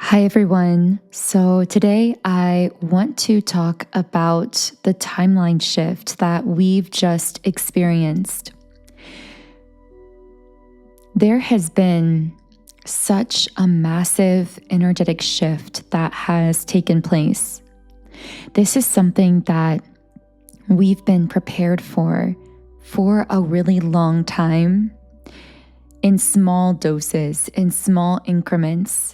Hi, everyone. So today I want to talk about the timeline shift that we've just experienced. There has been such a massive energetic shift that has taken place. This is something that we've been prepared for a really long time, in small doses, in small increments.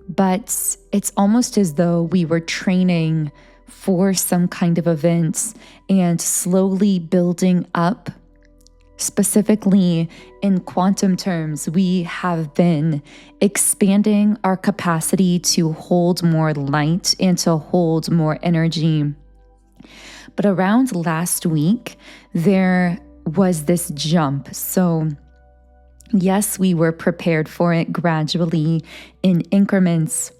But it's almost as though we were training for some kind of event and slowly building up. Specifically, in quantum terms, we have been expanding our capacity to hold more light and to hold more energy. But around last week, there was this jump. So yes, we were prepared for it gradually in increments,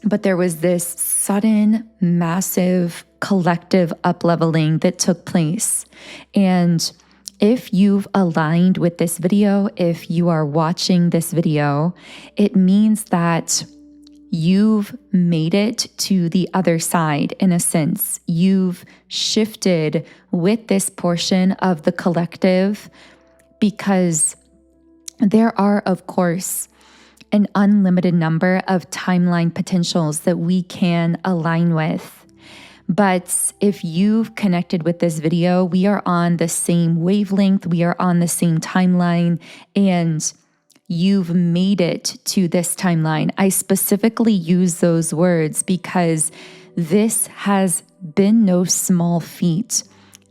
but there was this sudden, massive, collective upleveling that took place. And if you've aligned with this video, if you are watching this video, it means that you've made it to the other side in a sense. You've shifted with this portion of the collective because there are, of course, an unlimited number of timeline potentials that we can align with. But if you've connected with this video, we are on the same wavelength, we are on the same timeline, and you've made it to this timeline. I specifically use those words because this has been no small feat.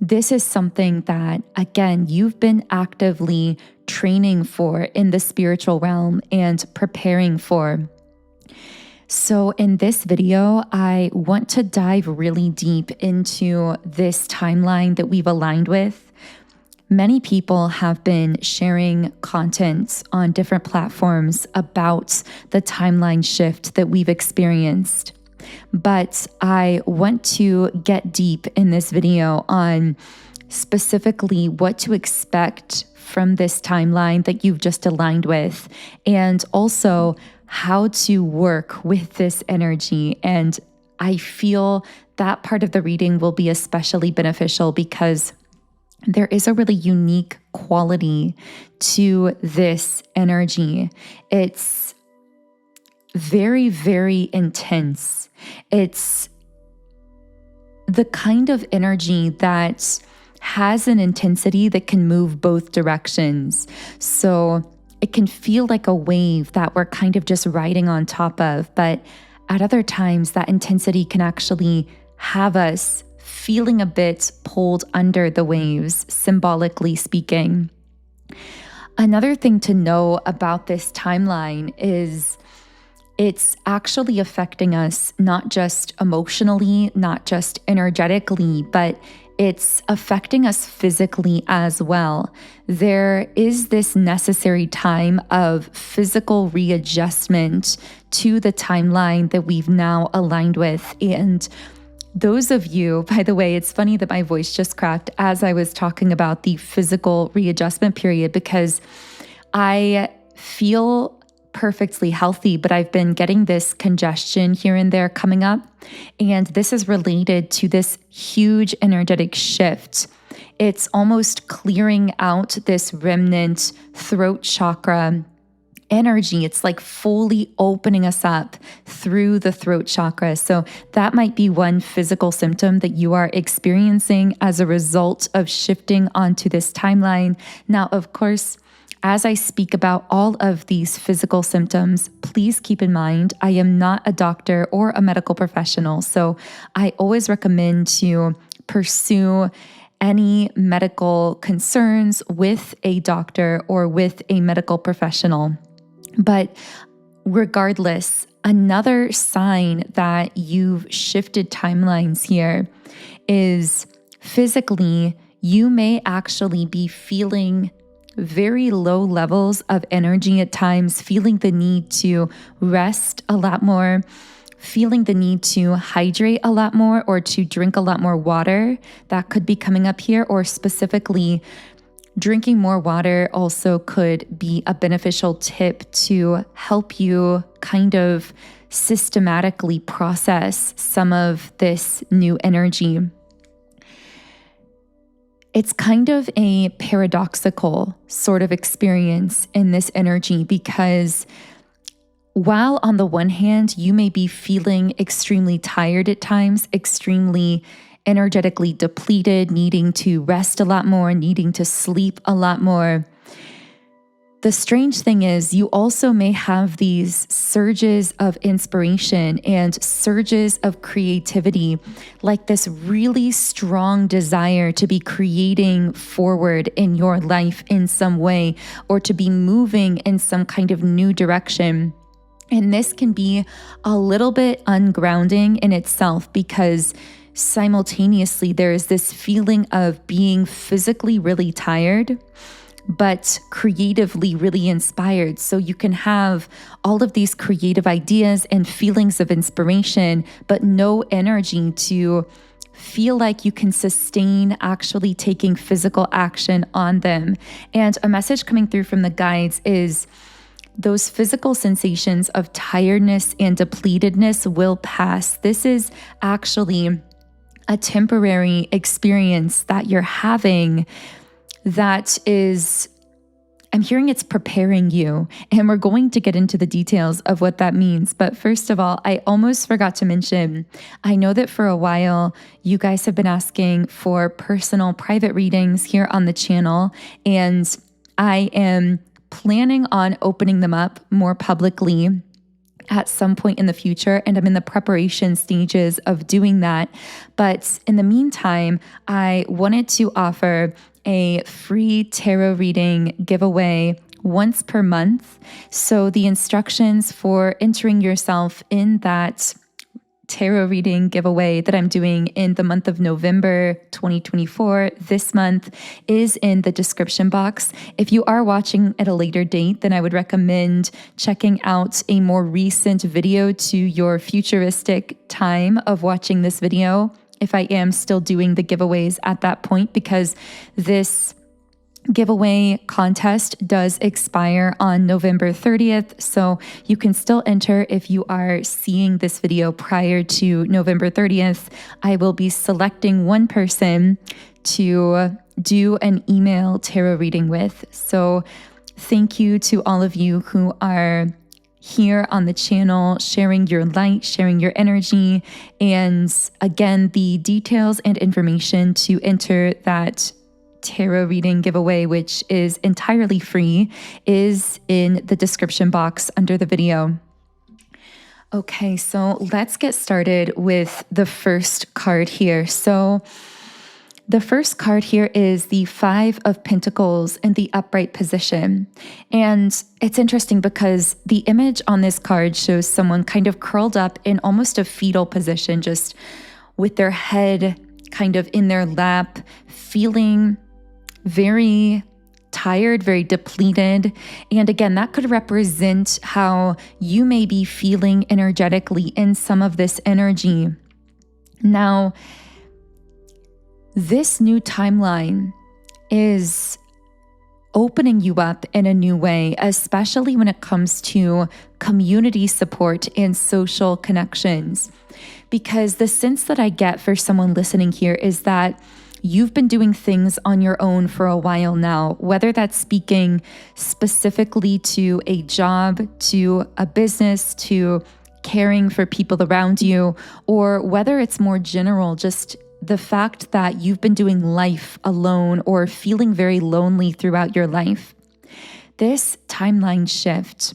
This is something that, again, you've been actively training for in the spiritual realm and preparing for. So in this video, I want to dive really deep into this timeline that we've aligned with. Many people have been sharing content on different platforms about the timeline shift that we've experienced. But I want to get deep in this video on specifically what to expect from this timeline that you've just aligned with, and also how to work with this energy. And I feel that part of the reading will be especially beneficial because there is a really unique quality to this energy. It's very, very intense. It's the kind of energy that has an intensity that can move both directions. So it can feel like a wave that we're kind of just riding on top of, but at other times that intensity can actually have us feeling a bit pulled under the waves, symbolically speaking. Another thing to know about this timeline is it's actually affecting us not just emotionally, not just energetically, but it's affecting us physically as well. There is this necessary time of physical readjustment to the timeline that we've now aligned with. And those of you, by the way, it's funny that my voice just cracked as I was talking about the physical readjustment period because I feel perfectly healthy, but I've been getting this congestion here and there coming up. And this is related to this huge energetic shift. It's almost clearing out this remnant throat chakra energy. It's like fully opening us up through the throat chakra. So that might be one physical symptom that you are experiencing as a result of shifting onto this timeline. Now, of course, as I speak about all of these physical symptoms, please keep in mind, I am not a doctor or a medical professional. So I always recommend to pursue any medical concerns with a doctor or with a medical professional. But regardless, another sign that you've shifted timelines here is physically, you may actually be feeling very low levels of energy at times, feeling the need to rest a lot more, feeling the need to hydrate a lot more or to drink a lot more water. That could be coming up here, or specifically Drinking more water also could be a beneficial tip to help you kind of systematically process some of this new energy. It's kind of a paradoxical sort of experience in this energy, because while on the one hand, you may be feeling extremely tired at times, extremely energetically depleted, needing to rest a lot more, needing to sleep a lot more, the strange thing is you also may have these surges of inspiration and surges of creativity, like this really strong desire to be creating forward in your life in some way, or to be moving in some kind of new direction. And this can be a little bit ungrounding in itself, because simultaneously there is this feeling of being physically really tired, but creatively really inspired. So you can have all of these creative ideas and feelings of inspiration, but no energy to feel like you can sustain actually taking physical action on them. And a message coming through from the guides is those physical sensations of tiredness and depletedness will pass. This is actually a temporary experience that you're having that is, I'm hearing it's preparing you, and we're going to get into the details of what that means. But first of all, I almost forgot to mention, I know that for a while, you guys have been asking for personal private readings here on the channel, and I am planning on opening them up more publicly at some point in the future, and I'm in the preparation stages of doing that. But in the meantime, I wanted to offer a free tarot reading giveaway once per month. So the instructions for entering yourself in that tarot reading giveaway that I'm doing in the month of November 2024, this month, is in the description box. If you are watching at a later date, then I would recommend checking out a more recent video to your futuristic time of watching this video, if I am still doing the giveaways at that point, because this giveaway contest does expire on November 30th. So you can still enter if you are seeing this video prior to November 30th. I will be selecting one person to do an email tarot reading with. So thank you to all of you who are here on the channel, sharing your light, sharing your energy. And again, the details and information to enter that tarot reading giveaway, which is entirely free, is in the description box under the video. Okay, so let's get started with the first card here. So the first card here is the Five of Pentacles in the upright position. And it's interesting because the image on this card shows someone kind of curled up in almost a fetal position, just with their head kind of in their lap, feeling very tired, very depleted. And again, that could represent how you may be feeling energetically in some of this energy. Now, this new timeline is opening you up in a new way, especially when it comes to community support and social connections. Because the sense that I get for someone listening here is that you've been doing things on your own for a while now, whether that's speaking specifically to a job, to a business, to caring for people around you, or whether it's more general, just the fact that you've been doing life alone or feeling very lonely throughout your life. This timeline shift,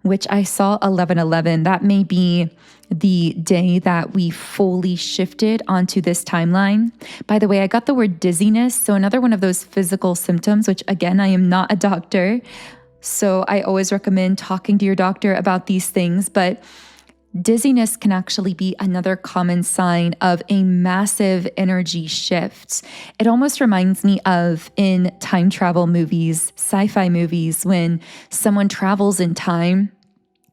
which I saw 11/11, that may be the day that we fully shifted onto this timeline. By the way, I got the word dizziness. So another one of those physical symptoms, which again, I am not a doctor. So I always recommend talking to your doctor about these things. But dizziness can actually be another common sign of a massive energy shift. It almost reminds me of in time travel movies, sci-fi movies, when someone travels in time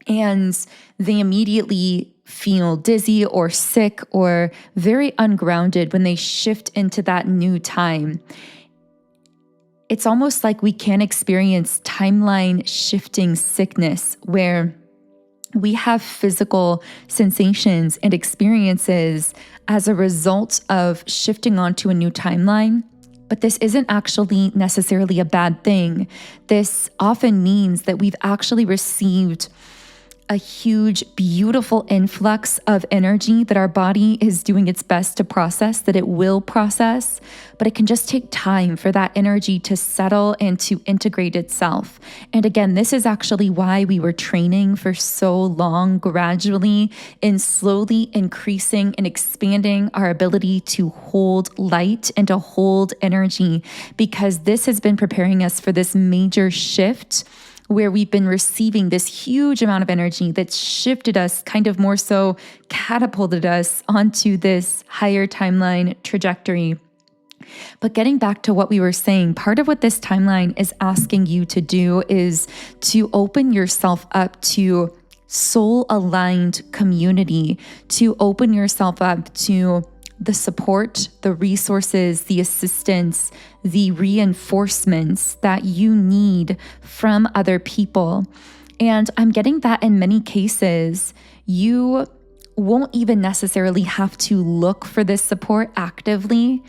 and they immediately feel dizzy or sick or very ungrounded when they shift into that new time. it's almost like we can experience timeline shifting sickness, where we have physical sensations and experiences as a result of shifting onto a new timeline. But this isn't actually necessarily a bad thing. This often means that we've actually received a huge, beautiful influx of energy that our body is doing its best to process, that it will process, but it can just take time for that energy to settle and to integrate itself. And again, this is actually why we were training for so long, gradually and slowly increasing and expanding our ability to hold light and to hold energy, because this has been preparing us for this major shift where we've been receiving this huge amount of energy that's shifted us, kind of more so catapulted us onto this higher timeline trajectory. But getting back to what we were saying, part of what this timeline is asking you to do is to open yourself up to soul-aligned community, to open yourself up to the support, the resources, the assistance, the reinforcements that you need from other people. And I'm getting that in many cases, you won't even necessarily have to look for this support actively.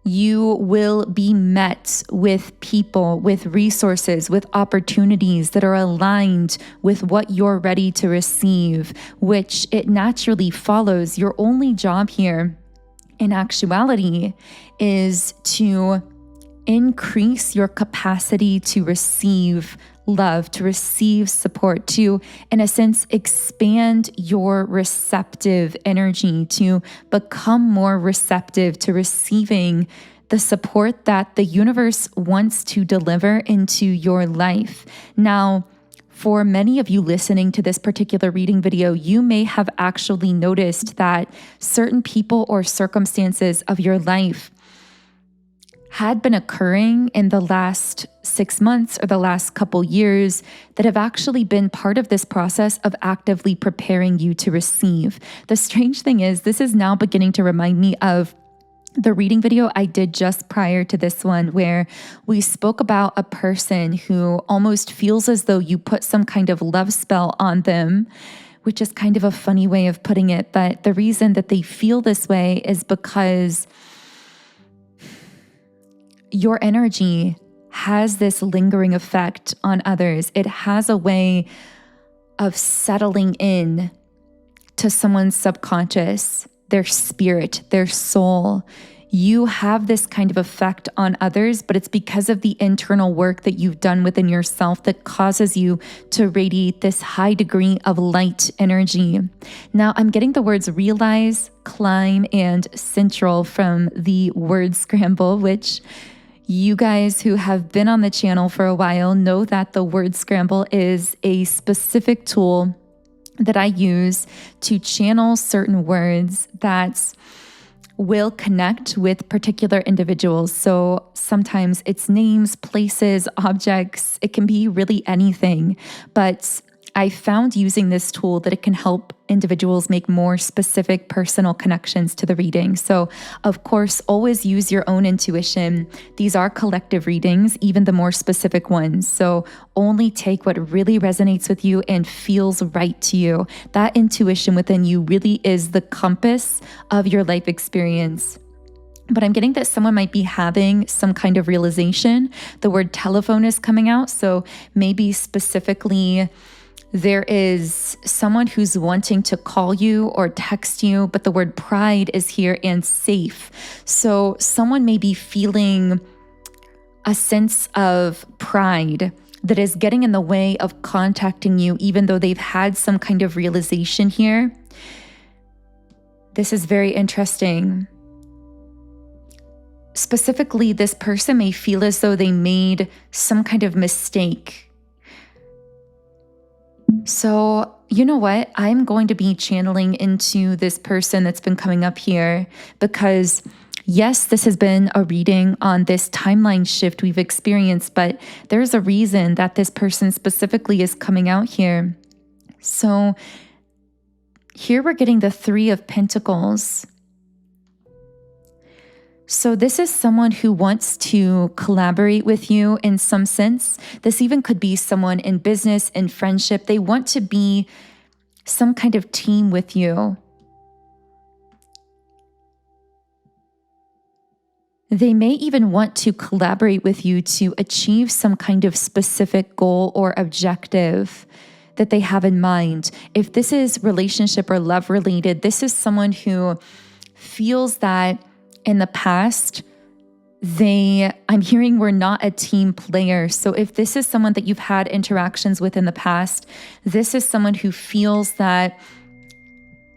You will be met with people, with resources, with opportunities that are aligned with what you're ready to receive, which it naturally follows. Your only job here, in actuality, is to increase your capacity to receive love, to receive support, to, in a sense, expand your receptive energy, to become more receptive to receiving the support that the universe wants to deliver into your life. Now, for many of you listening to this particular reading video, you may have actually noticed that certain people or circumstances of your life had been occurring in the last 6 months or the last couple years that have actually been part of this process of actively preparing you to receive. The strange thing is, this is now beginning to remind me of the reading video I did just prior to this one, where we spoke about a person who almost feels as though you put some kind of love spell on them, which is kind of a funny way of putting it. But the reason that they feel this way is because your energy has this lingering effect on others. It has a way of settling in to someone's subconscious, their spirit, their soul. You have this kind of effect on others, but it's because of the internal work that you've done within yourself that causes you to radiate this high degree of light energy. Now, I'm getting the words realize, climb, and central from the word scramble, which you guys who have been on the channel for a while know that the word scramble is a specific tool that I use to channel certain words that will connect with particular individuals. So sometimes it's names, places, objects. It can be really anything. But I found using this tool that it can help individuals make more specific personal connections to the reading. So, of course, always use your own intuition. These are collective readings, even the more specific ones. So only take what really resonates with you and feels right to you. That intuition within you really is the compass of your life experience. But I'm getting that someone might be having some kind of realization. The word telephone is coming out. So maybe specifically, there is someone who's wanting to call you or text you, but the word pride is here and safe. So someone may be feeling a sense of pride that is getting in the way of contacting you, even though they've had some kind of realization here. This is very interesting. Specifically, this person may feel as though they made some kind of mistake. So, you know what? I'm going to be channeling into this person that's been coming up here because, yes, this has been a reading on this timeline shift we've experienced, but there's a reason that this person specifically is coming out here. So here we're getting the 3 of Pentacles. So this is someone who wants to collaborate with you in some sense. This even could be someone in business, in friendship. They want to be some kind of team with you. They may even want to collaborate with you to achieve some kind of specific goal or objective that they have in mind. If this is relationship or love related, this is someone who feels that in the past, I'm hearing were not a team player. So if this is someone that you've had interactions with in the past, this is someone who feels that.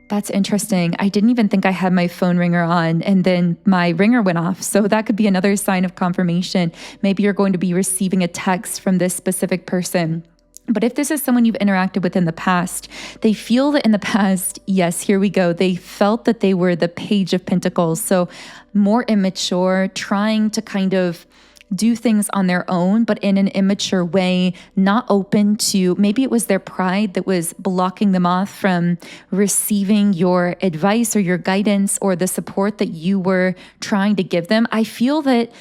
That's interesting. I didn't even think I had my phone ringer on, and then my ringer went off. So that could be another sign of confirmation. Maybe you're going to be receiving a text from this specific person. But if this is someone you've interacted with in the past, they feel that in the past, yes, here we go. They felt that they were the Page of Pentacles. So more immature, trying to kind of do things on their own, but in an immature way, not open to, maybe it was their pride that was blocking them off from receiving your advice or your guidance or the support that you were trying to give them. I feel that,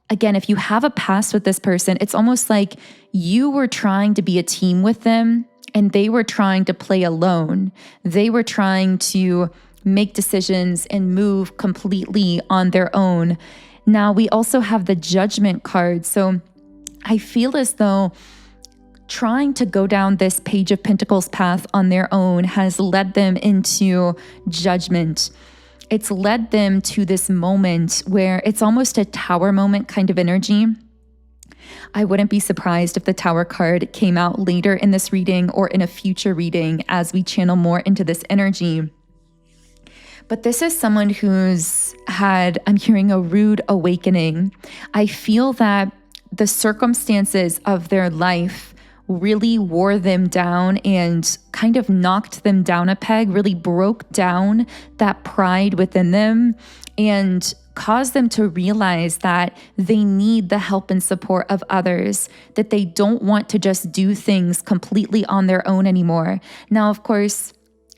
again, if you have a past with this person, it's almost like you were trying to be a team with them and they were trying to play alone. They were trying to make decisions and move completely on their own. Now, we also have the Judgment card. So I feel as though trying to go down this Page of Pentacles path on their own has led them into judgment. It's led them to this moment where it's almost a Tower moment kind of energy. I wouldn't be surprised if the Tower card came out later in this reading or in a future reading as we channel more into this energy. But this is someone who's had, I'm hearing, a rude awakening. I feel that the circumstances of their life really wore them down and kind of knocked them down a peg, really broke down that pride within them and caused them to realize that they need the help and support of others, that they don't want to just do things completely on their own anymore. Now, of course,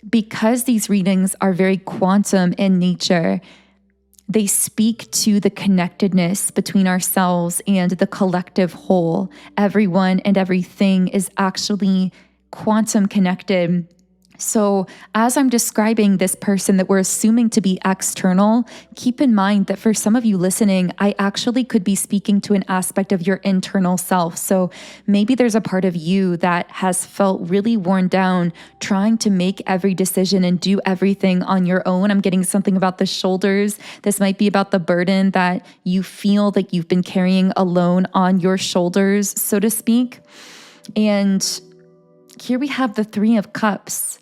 because these readings are very quantum in nature, they speak to the connectedness between ourselves and the collective whole. Everyone and everything is actually quantum connected. So as I'm describing this person that we're assuming to be external, keep in mind that for some of you listening, I actually could be speaking to an aspect of your internal self. So maybe there's a part of you that has felt really worn down, trying to make every decision and do everything on your own. I'm getting something about the shoulders. This might be about the burden that you feel that you've been carrying alone on your shoulders, so to speak. And here we have the Three of Cups.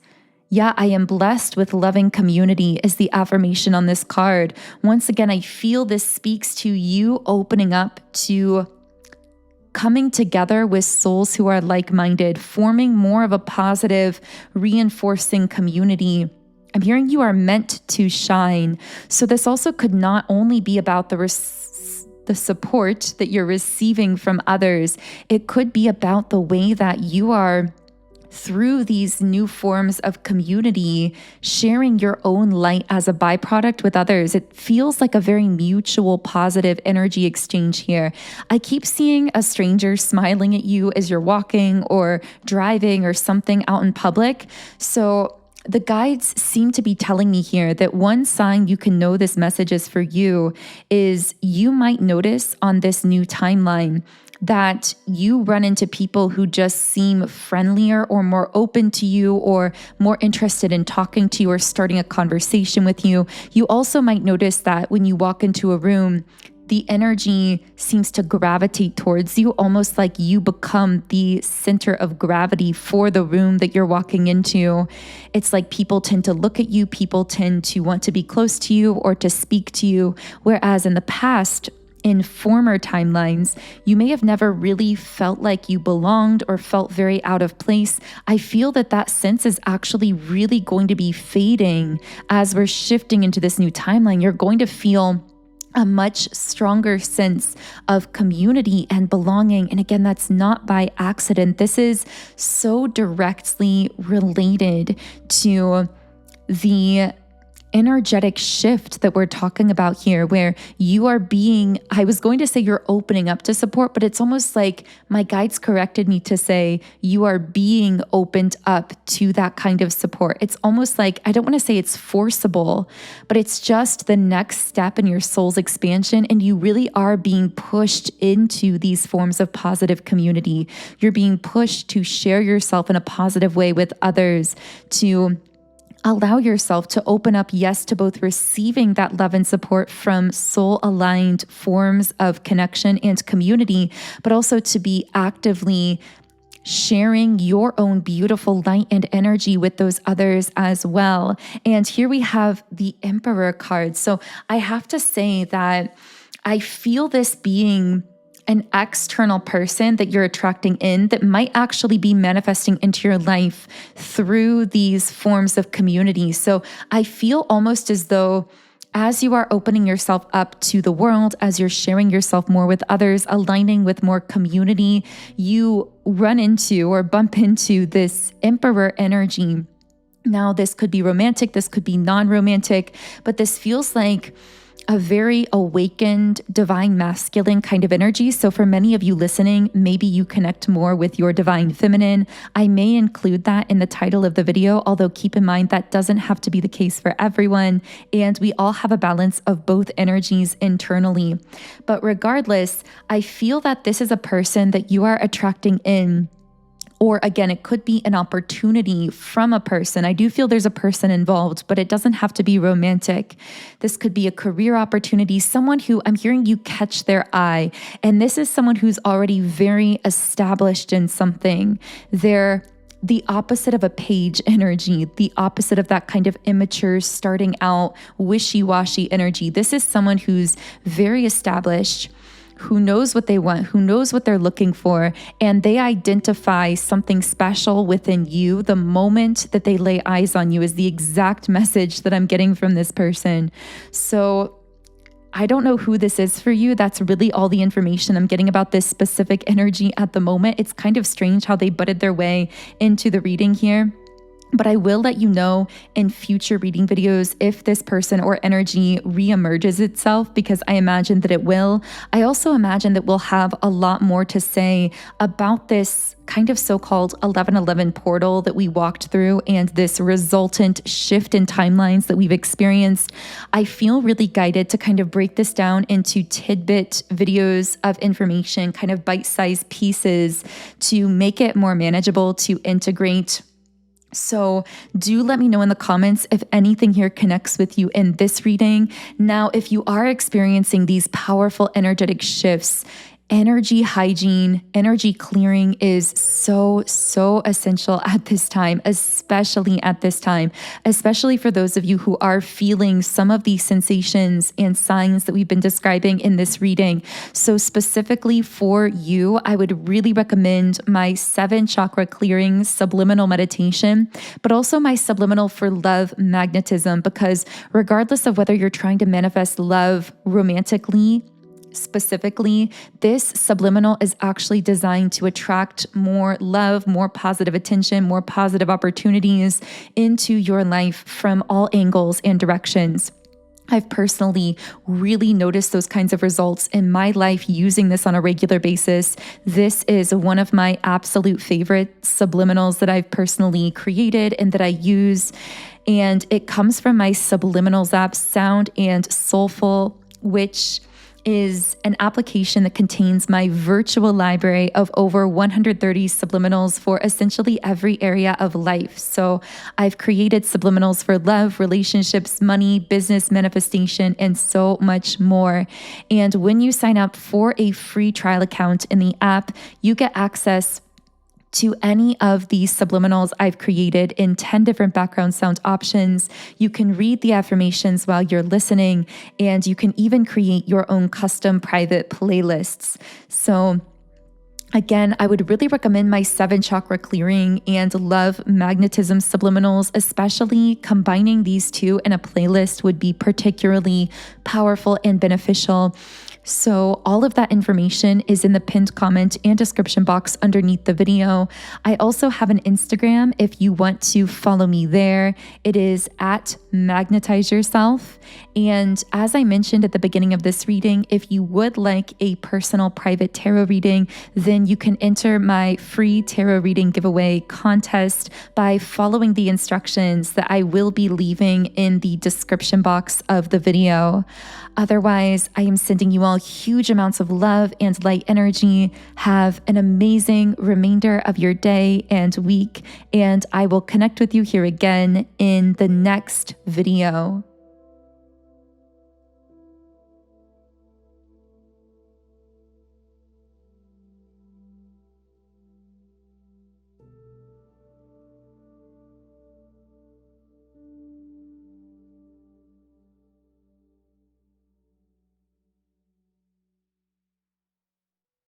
Yeah, I am blessed with loving community is the affirmation on this card. Once again, I feel this speaks to you opening up to coming together with souls who are like-minded, forming more of a positive, reinforcing community. I'm hearing you are meant to shine. So this also could not only be about the support that you're receiving from others. It could be about the way that you are, through these new forms of community, sharing your own light as a byproduct with others. It feels like a very mutual, positive energy exchange here. I keep seeing a stranger smiling at you as you're walking or driving or something out in public. So the guides seem to be telling me here that one sign you can know this message is for you is you might notice on this new timeline that you run into people who just seem friendlier or more open to you or more interested in talking to you or starting a conversation with you. You also might notice that when you walk into a room, the energy seems to gravitate towards you, almost like you become the center of gravity for the room that you're walking into. It's like people tend to look at you, people tend to want to be close to you or to speak to you, whereas in the past, in former timelines, you may have never really felt like you belonged or felt very out of place. I feel that that sense is actually really going to be fading as we're shifting into this new timeline. You're going to feel a much stronger sense of community and belonging. And again, that's not by accident. This is so directly related to the energetic shift that we're talking about here, where you are being, I was going to say you're opening up to support, but it's almost like my guides corrected me to say you are being opened up to that kind of support. It's almost like, I don't want to say it's forcible, but it's just the next step in your soul's expansion. And you really are being pushed into these forms of positive community. You're being pushed to share yourself in a positive way with others, to allow yourself to open up, yes, to both receiving that love and support from soul-aligned forms of connection and community, but also to be actively sharing your own beautiful light and energy with those others as well. And here we have the Emperor card. So I have to say that I feel this being an external person that you're attracting in that might actually be manifesting into your life through these forms of community. So I feel almost as though as you are opening yourself up to the world, as you're sharing yourself more with others, aligning with more community, you run into or bump into this Emperor energy. Now, this could be romantic, this could be non-romantic, but this feels like a very awakened divine masculine kind of energy. So for many of you listening, maybe you connect more with your divine feminine. I may include that in the title of the video, although keep in mind that doesn't have to be the case for everyone. And we all have a balance of both energies internally. But regardless, I feel that this is a person that you are attracting in. Or again, it could be an opportunity from a person. I do feel there's a person involved, but it doesn't have to be romantic. This could be a career opportunity, someone who I'm hearing you catch their eye. And this is someone who's already very established in something. They're the opposite of a page energy, the opposite of that kind of immature, starting out, wishy-washy energy. This is someone who's very established, who knows what they want, who knows what they're looking for, and they identify something special within you the moment that they lay eyes on you is the exact message that I'm getting from this person. So I don't know who this is for you. That's really all the information I'm getting about this specific energy at the moment. It's kind of strange how they butted their way into the reading here. But I will let you know in future reading videos if this person or energy reemerges itself, because I imagine that it will. I also imagine that we'll have a lot more to say about this kind of so-called 1111 portal that we walked through and this resultant shift in timelines that we've experienced. I feel really guided to kind of break this down into tidbit videos of information, kind of bite-sized pieces to make it more manageable to integrate. So do let me know in the comments if anything here connects with you in this reading. Now, if you are experiencing these powerful energetic shifts, energy hygiene, energy clearing is so essential at this time, especially at this time, especially for those of you who are feeling some of these sensations and signs that we've been describing in this reading. So specifically for you, I would really recommend my 7 chakra clearing subliminal meditation, but also my subliminal for love magnetism, because regardless of whether you're trying to manifest love romantically, specifically, this subliminal is actually designed to attract more love, more positive attention, more positive opportunities into your life from all angles and directions. I've personally really noticed those kinds of results in my life using this on a regular basis. This is one of my absolute favorite subliminals that I've personally created and that I use. And it comes from my Subliminals app, Sound and Soulful, which is an application that contains my virtual library of over 130 subliminals for essentially every area of life. So I've created subliminals for love, relationships, money, business, manifestation, and so much more. And when you sign up for a free trial account in the app, you get access to any of these subliminals I've created in 10 different background sound options. You can read the affirmations while you're listening, and you can even create your own custom private playlists. So again, I would really recommend my 7 chakra clearing and love magnetism subliminals, especially combining these two in a playlist would be particularly powerful and beneficial. So all of that information is in the pinned comment and description box underneath the video. I also have an Instagram if you want to follow me there. It is at Magnetize Yourself. And as I mentioned at the beginning of this reading, if you would like a personal private tarot reading, then you can enter my free tarot reading giveaway contest by following the instructions that I will be leaving in the description box of the video. Otherwise, I am sending you all huge amounts of love and light energy. Have an amazing remainder of your day and week, and I will connect with you here again in the next video.